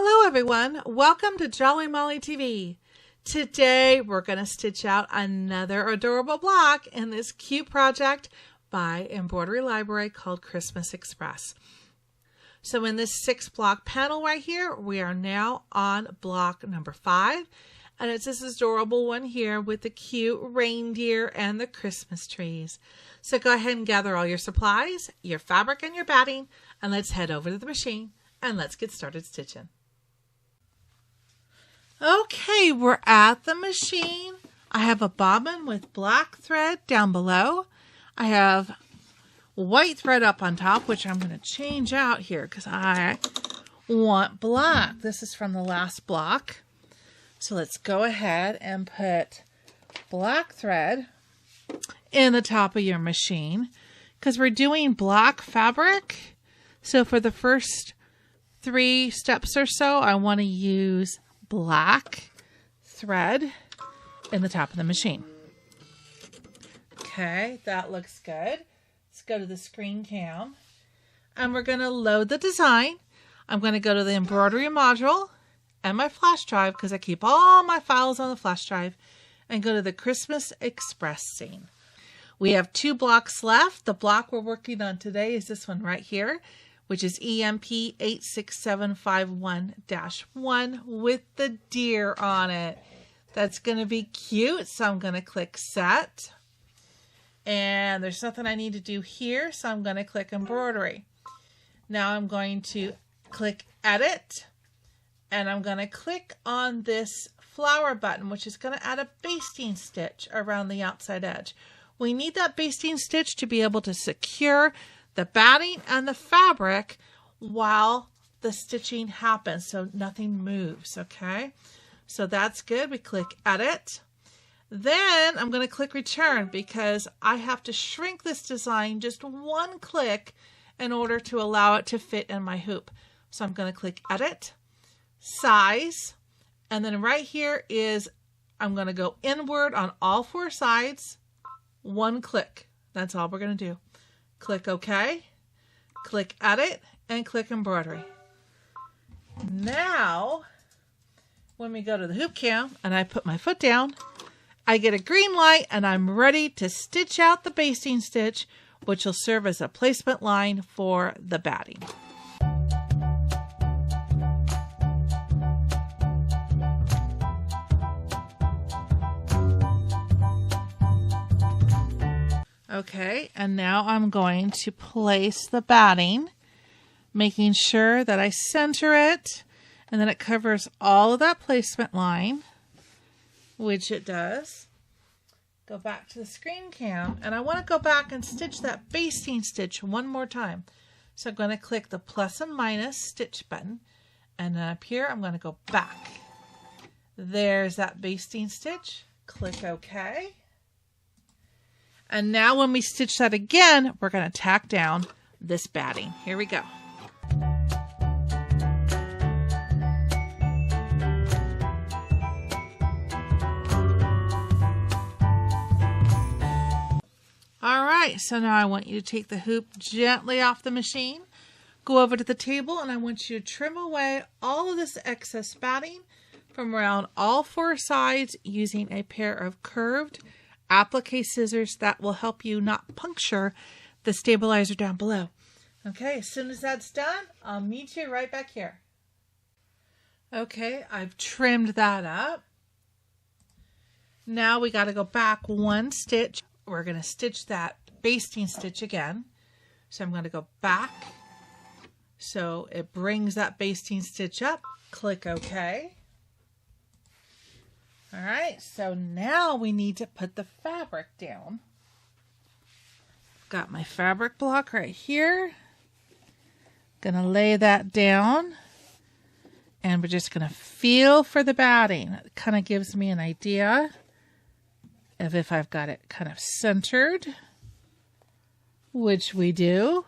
Hello everyone, welcome to Jolly Molly TV. Today we're going to stitch out another adorable block in this cute project by Embroidery Library called Christmas Express. So in this 6-block panel right here, we are now on block number 5. And it's this adorable one here with the cute reindeer and the Christmas trees. So go ahead and gather all your supplies, your fabric and your batting, and let's head over to the machine and let's get started stitching. Okay, we're at the machine. I have a bobbin with black thread down below. I have white thread up on top, which I'm going to change out here because I want black. This is from the last block. So let's go ahead and put black thread in the top of your machine because we're doing black fabric. So for the first 3 steps or so, I want to use black thread in the top of the machine. Okay, that looks good. Let's go to the screen cam and we're going to load the design. I'm going to go to the embroidery module and my flash drive because I keep all my files on the flash drive, and go to the Christmas Express scene. We have 2 blocks left. The block we're working on today is this one right here, which is EMP 86751-1 with the deer on it. That's going to be cute, so I'm going to click Set. And there's nothing I need to do here, so I'm going to click Embroidery. Now I'm going to click Edit, and I'm going to click on this flower button, which is going to add a basting stitch around the outside edge. We need that basting stitch to be able to secure the batting and the fabric while the stitching happens, so nothing moves, okay? So that's good. We click Edit. Then I'm going to click Return because I have to shrink this design just 1 click in order to allow it to fit in my hoop. So I'm going to click Edit, Size, and then right here is I'm going to go inward on all 4 sides, 1 click. That's all we're going to do. Click OK, click Edit, and click Embroidery. Now, when we go to the hoop cam and I put my foot down, I get a green light and I'm ready to stitch out the basting stitch, which will serve as a placement line for the batting. Okay, and now I'm going to place the batting, making sure that I center it, and then it covers all of that placement line, which it does. Go back to the screen cam, and I want to go back and stitch that basting stitch 1 more time. So I'm going to click the plus and minus stitch button, and then up here I'm going to go back. There's that basting stitch. Click OK. And now when we stitch that again, we're going to tack down this batting. Here we go. All right, so now I want you to take the hoop gently off the machine, go over to the table, and I want you to trim away all of this excess batting from around all 4 sides using a pair of curved applique scissors that will help you not puncture the stabilizer down below. Okay, as soon as that's done, I'll meet you right back here. Okay, I've trimmed that up. Now we got to go back 1 stitch. We're going to stitch that basting stitch again. So I'm going to go back. So it brings that basting stitch up. Click OK. All right, so now we need to put the fabric down. Got my fabric block right here. Gonna lay that down. And we're just gonna feel for the batting. It kind of gives me an idea of if I've got it kind of centered, which we do.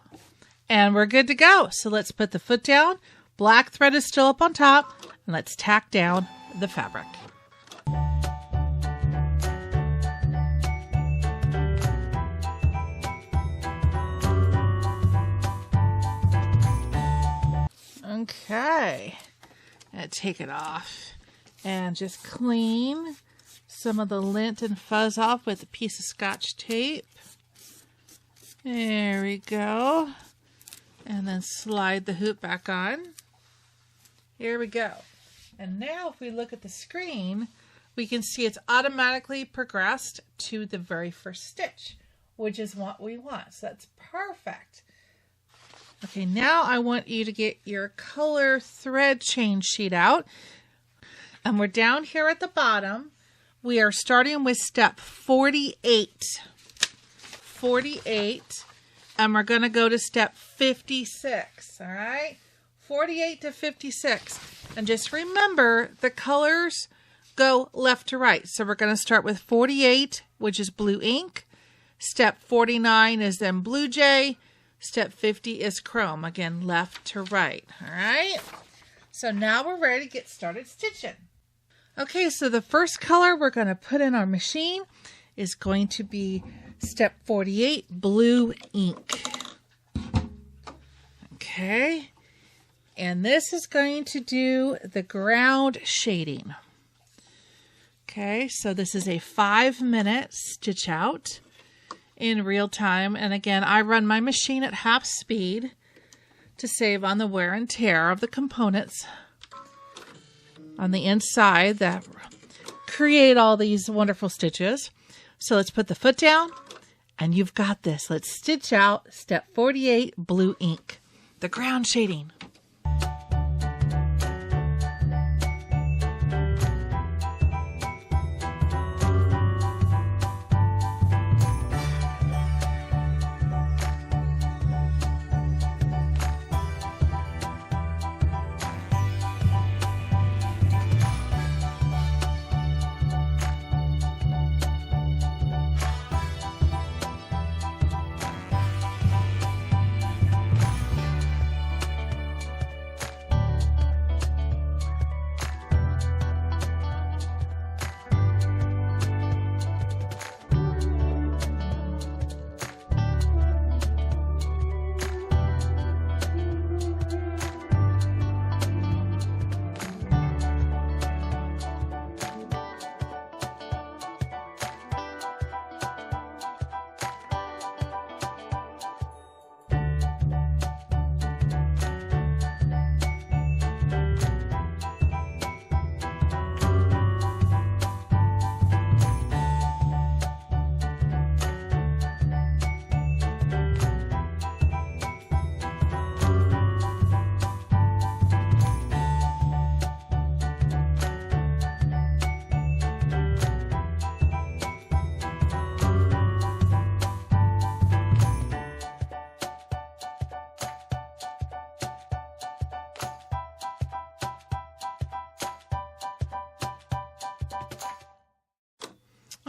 And we're good to go. So let's put the foot down. Black thread is still up on top. And let's tack down the fabric. Okay, and take it off and just clean some of the lint and fuzz off with a piece of Scotch tape. There we go. And then slide the hoop back on. Here we go. And now if we look at the screen, we can see it's automatically progressed to the very first stitch, which is what we want. So that's perfect. Okay, now I want you to get your color thread change sheet out. And we're down here at the bottom. We are starting with step 48. 48. And we're going to go to step 56. All right? 48 to 56. And just remember, the colors go left to right. So we're going to start with 48, which is blue ink. Step 49 is then blue jay. Step 50 is chrome. Again, left to right. All right? So now we're ready to get started stitching. Okay, so the first color we're going to put in our machine is going to be step 48, blue ink. Okay. And this is going to do the ground shading. Okay, so this is a 5-minute stitch out in real time. And again, I run my machine at half speed to save on the wear and tear of the components on the inside that create all these wonderful stitches. So let's put the foot down and you've got this. Let's stitch out step 48, blue ink, the ground shading.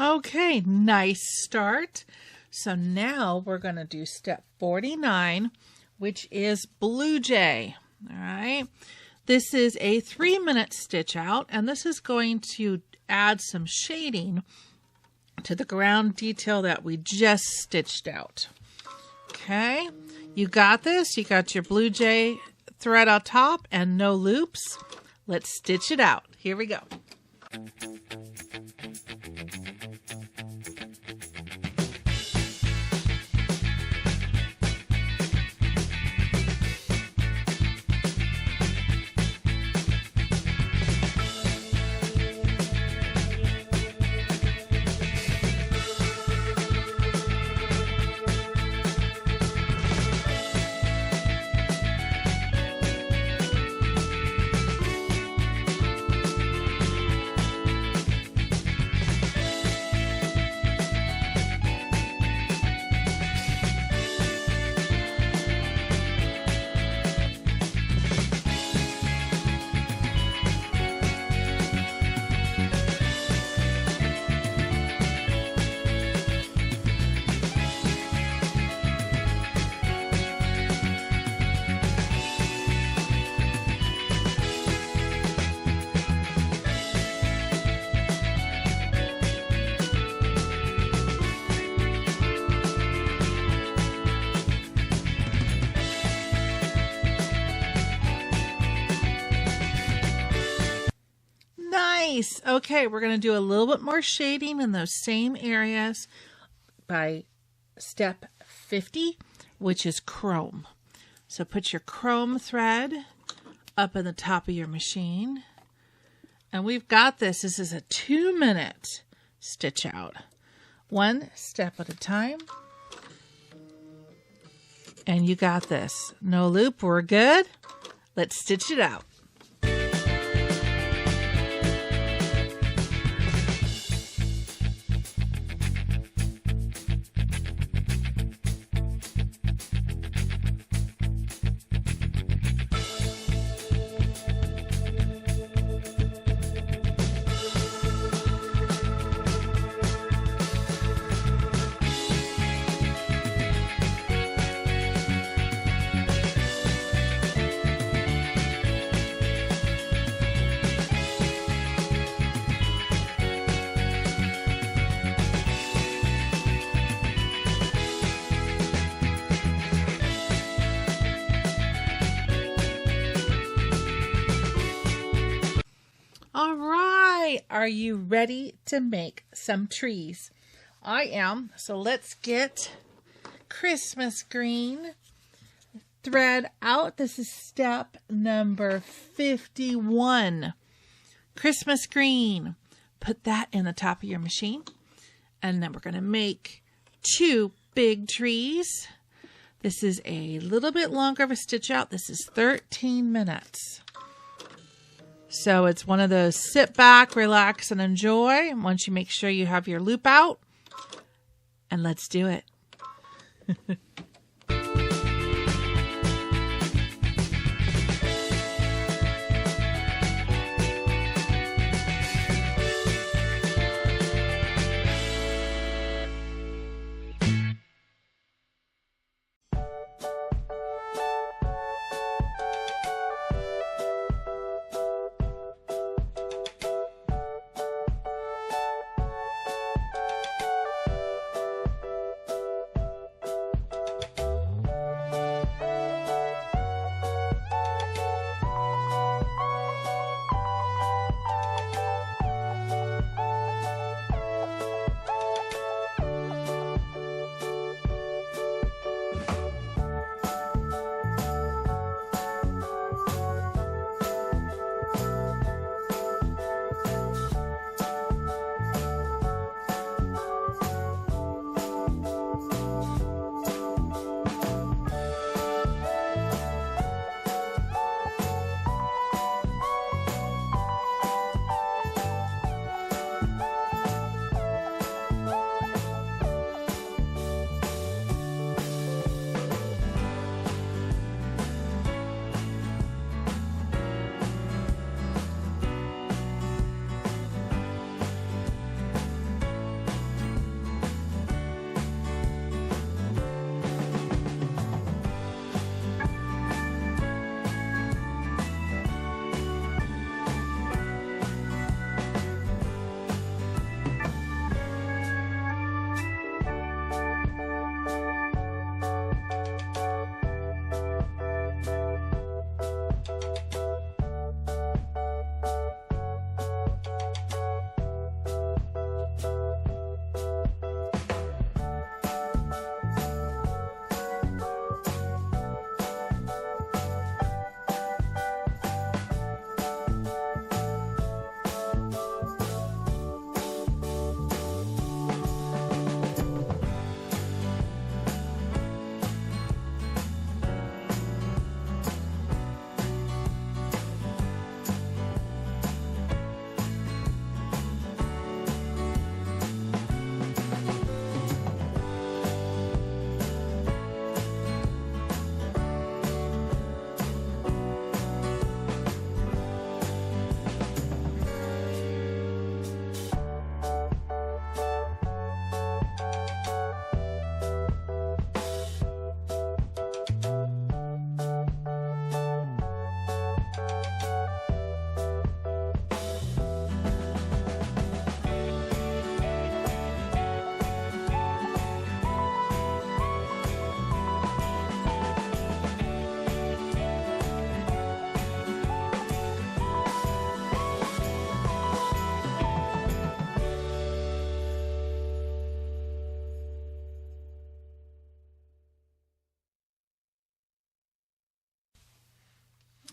Okay, nice start. So now we're going to do step 49, which is blue jay. All right. This is a 3-minute stitch out, and this is going to add some shading to the ground detail that we just stitched out. Okay, you got this. You got your blue jay thread on top and no loops. Let's stitch it out. Here we go. Nice. Okay, we're going to do a little bit more shading in those same areas by step 50, which is chrome. So put your chrome thread up in the top of your machine. And we've got this. This is a 2-minute stitch out. One step at a time. And you got this. No loop, we're good. Let's stitch it out. All right, are you ready to make some trees? I am. So let's get Christmas green thread out. This is step number 51. Christmas green. Put that in the top of your machine. And then we're going to make 2 big trees. This is a little bit longer of a stitch out. This is 13 minutes. So it's one of those sit back, relax, and enjoy. Once you make sure you have your loop out. And let's do it.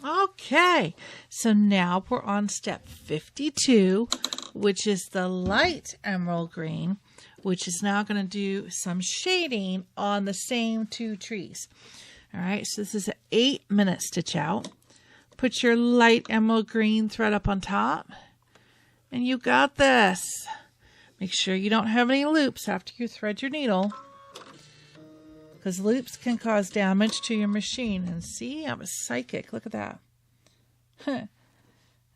Okay, so now we're on step 52, which is the light emerald green, which is now going to do some shading on the same two trees. All right, so this is an 8-minute stitch out. Put your light emerald green thread up on top, and you got this. Make sure you don't have any loops after you thread your needle, because loops can cause damage to your machine. And see, I'm a psychic. Look at that.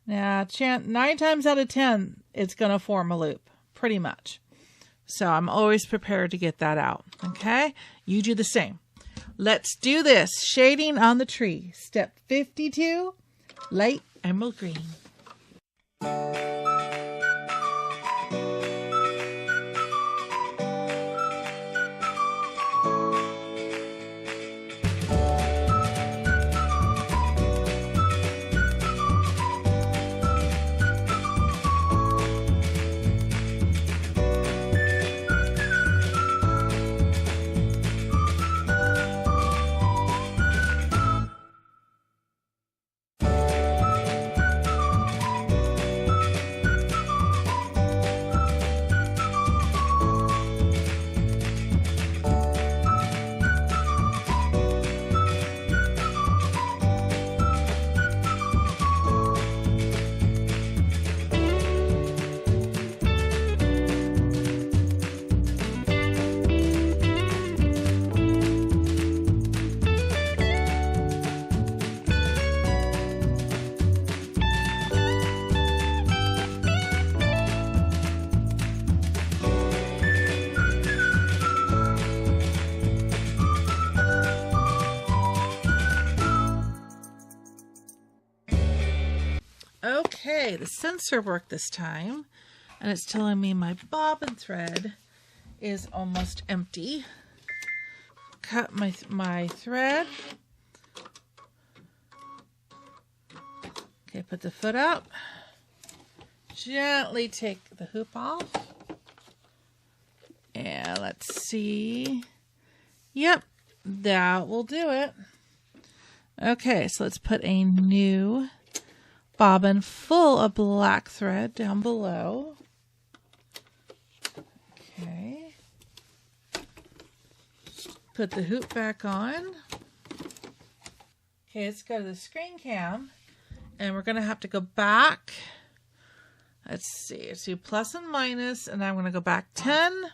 Now, 9 times out of 10, it's going to form a loop, pretty much. So I'm always prepared to get that out. Okay? You do the same. Let's do this. Shading on the tree. Step 52, light emerald green. Okay, the sensor worked this time, and it's telling me my bobbin thread is almost empty. Cut my thread. Okay, put the foot up. Gently take the hoop off. And let's see. Yep, that will do it. Okay, so let's put a new bobbin full of black thread down below. Okay. Put the hoop back on. Okay, let's go to the screen cam, and we're going to have to go back. Let's see, let's do plus and minus, and I'm going to go back 10.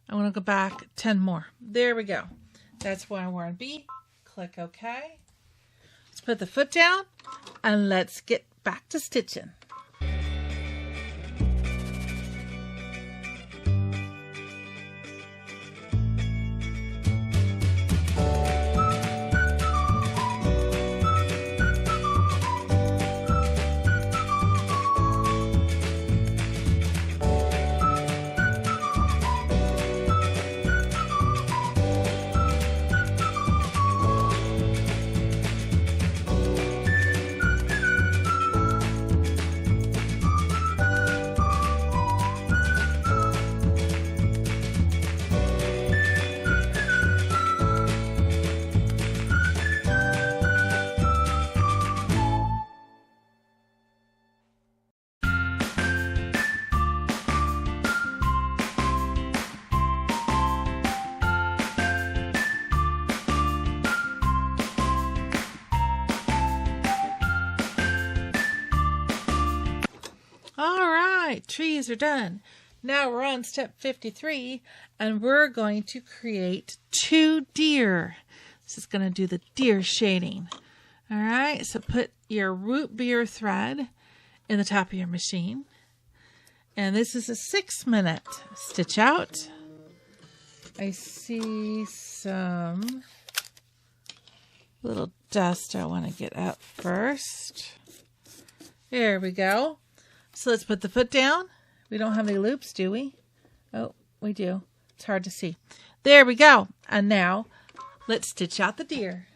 I'm going to go back 10 more. There we go. That's why we're on B. Click OK. Let's put the foot down, and let's get back to stitching. Trees are done. Now we're on step 53, and we're going to create 2 deer. This is going to do the deer shading. All right, so put your root beer thread in the top of your machine. And this is a 6-minute stitch out. I see some little dust I want to get up first. There we go. So let's put the foot down. We don't have any loops, do we? Oh, we do. It's hard to see. There we go. And now let's stitch out the deer.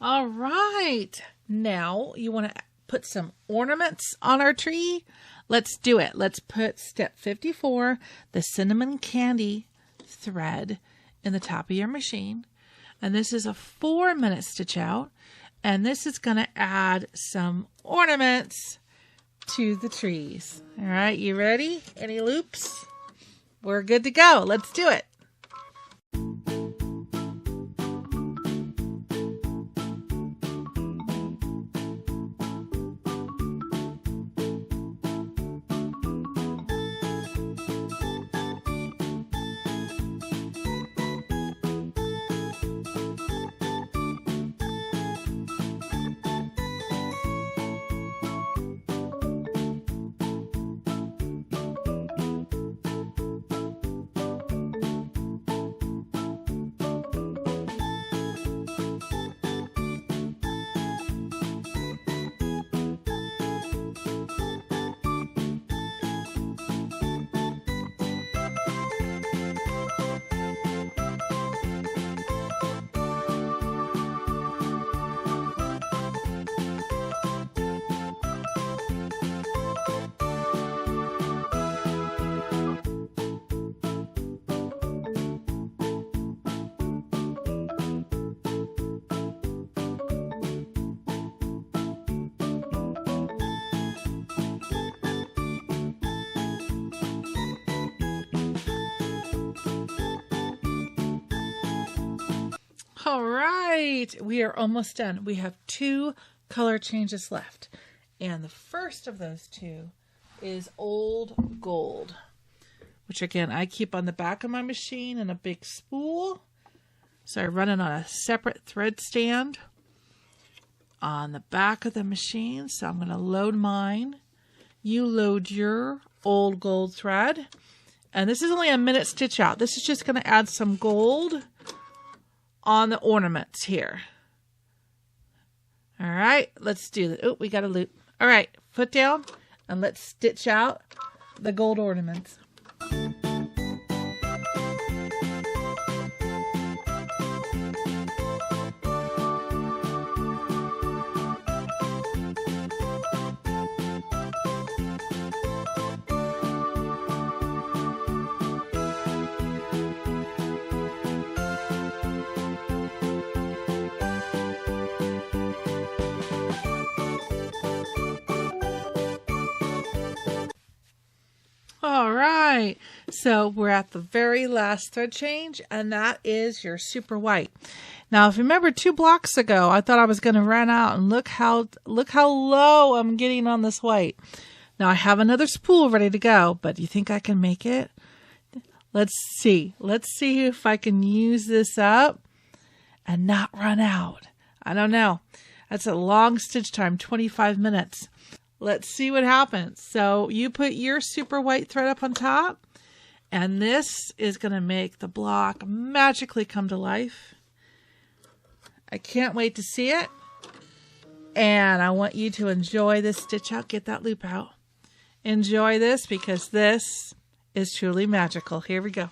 All right. Now you want to put some ornaments on our tree. Let's do it. Let's put step 54, the cinnamon candy thread in the top of your machine. And this is a 4-minute stitch out. And this is going to add some ornaments to the trees. All right, you ready? Any loops? We're good to go. Let's do it. All right, we are almost done. We have 2 color changes left. And the first of those 2 is Old Gold, which again, I keep on the back of my machine in a big spool. So I run it on a separate thread stand on the back of the machine. So I'm going to load mine. You load your Old Gold thread. And this is only a minute stitch out. This is just going to add some gold on the ornaments here. All right, let's do that. Oh, we got a loop. All right, foot down and let's stitch out the gold ornaments. All right, so we're at the very last thread change, and that is your super white. Now, if you remember 2 blocks ago, I thought I was going to run out, and look how low I'm getting on this white. Now, I have another spool ready to go, but do you think I can make it? Let's see. Let's see if I can use this up and not run out. I don't know. That's a long stitch time, 25 minutes. Let's see what happens. So you put your super white thread up on top, and this is going to make the block magically come to life. I can't wait to see it. And I want you to enjoy this stitch out. Get that loop out. Enjoy this because this is truly magical. Here we go.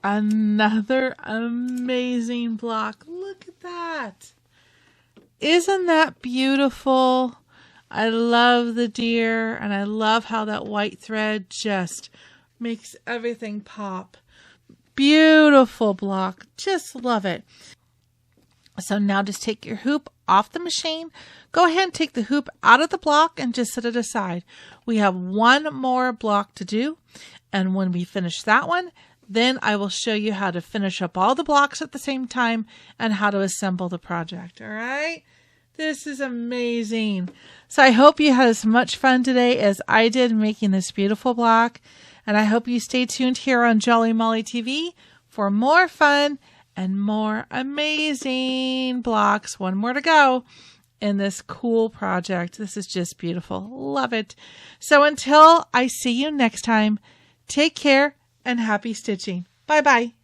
Another amazing block. Look at that. Isn't that beautiful? I love the deer, and I love how that white thread just makes everything pop. Beautiful block. Just love it. So now just take your hoop off the machine. Go ahead and take the hoop out of the block and just set it aside. We have one more block to do. And when we finish that one, then I will show you how to finish up all the blocks at the same time and how to assemble the project. All right? This is amazing. So I hope you had as much fun today as I did making this beautiful block. And I hope you stay tuned here on Jolly Molly TV for more fun and more amazing blocks. One more to go in this cool project. This is just beautiful. Love it. So until I see you next time, take care and happy stitching. Bye-bye.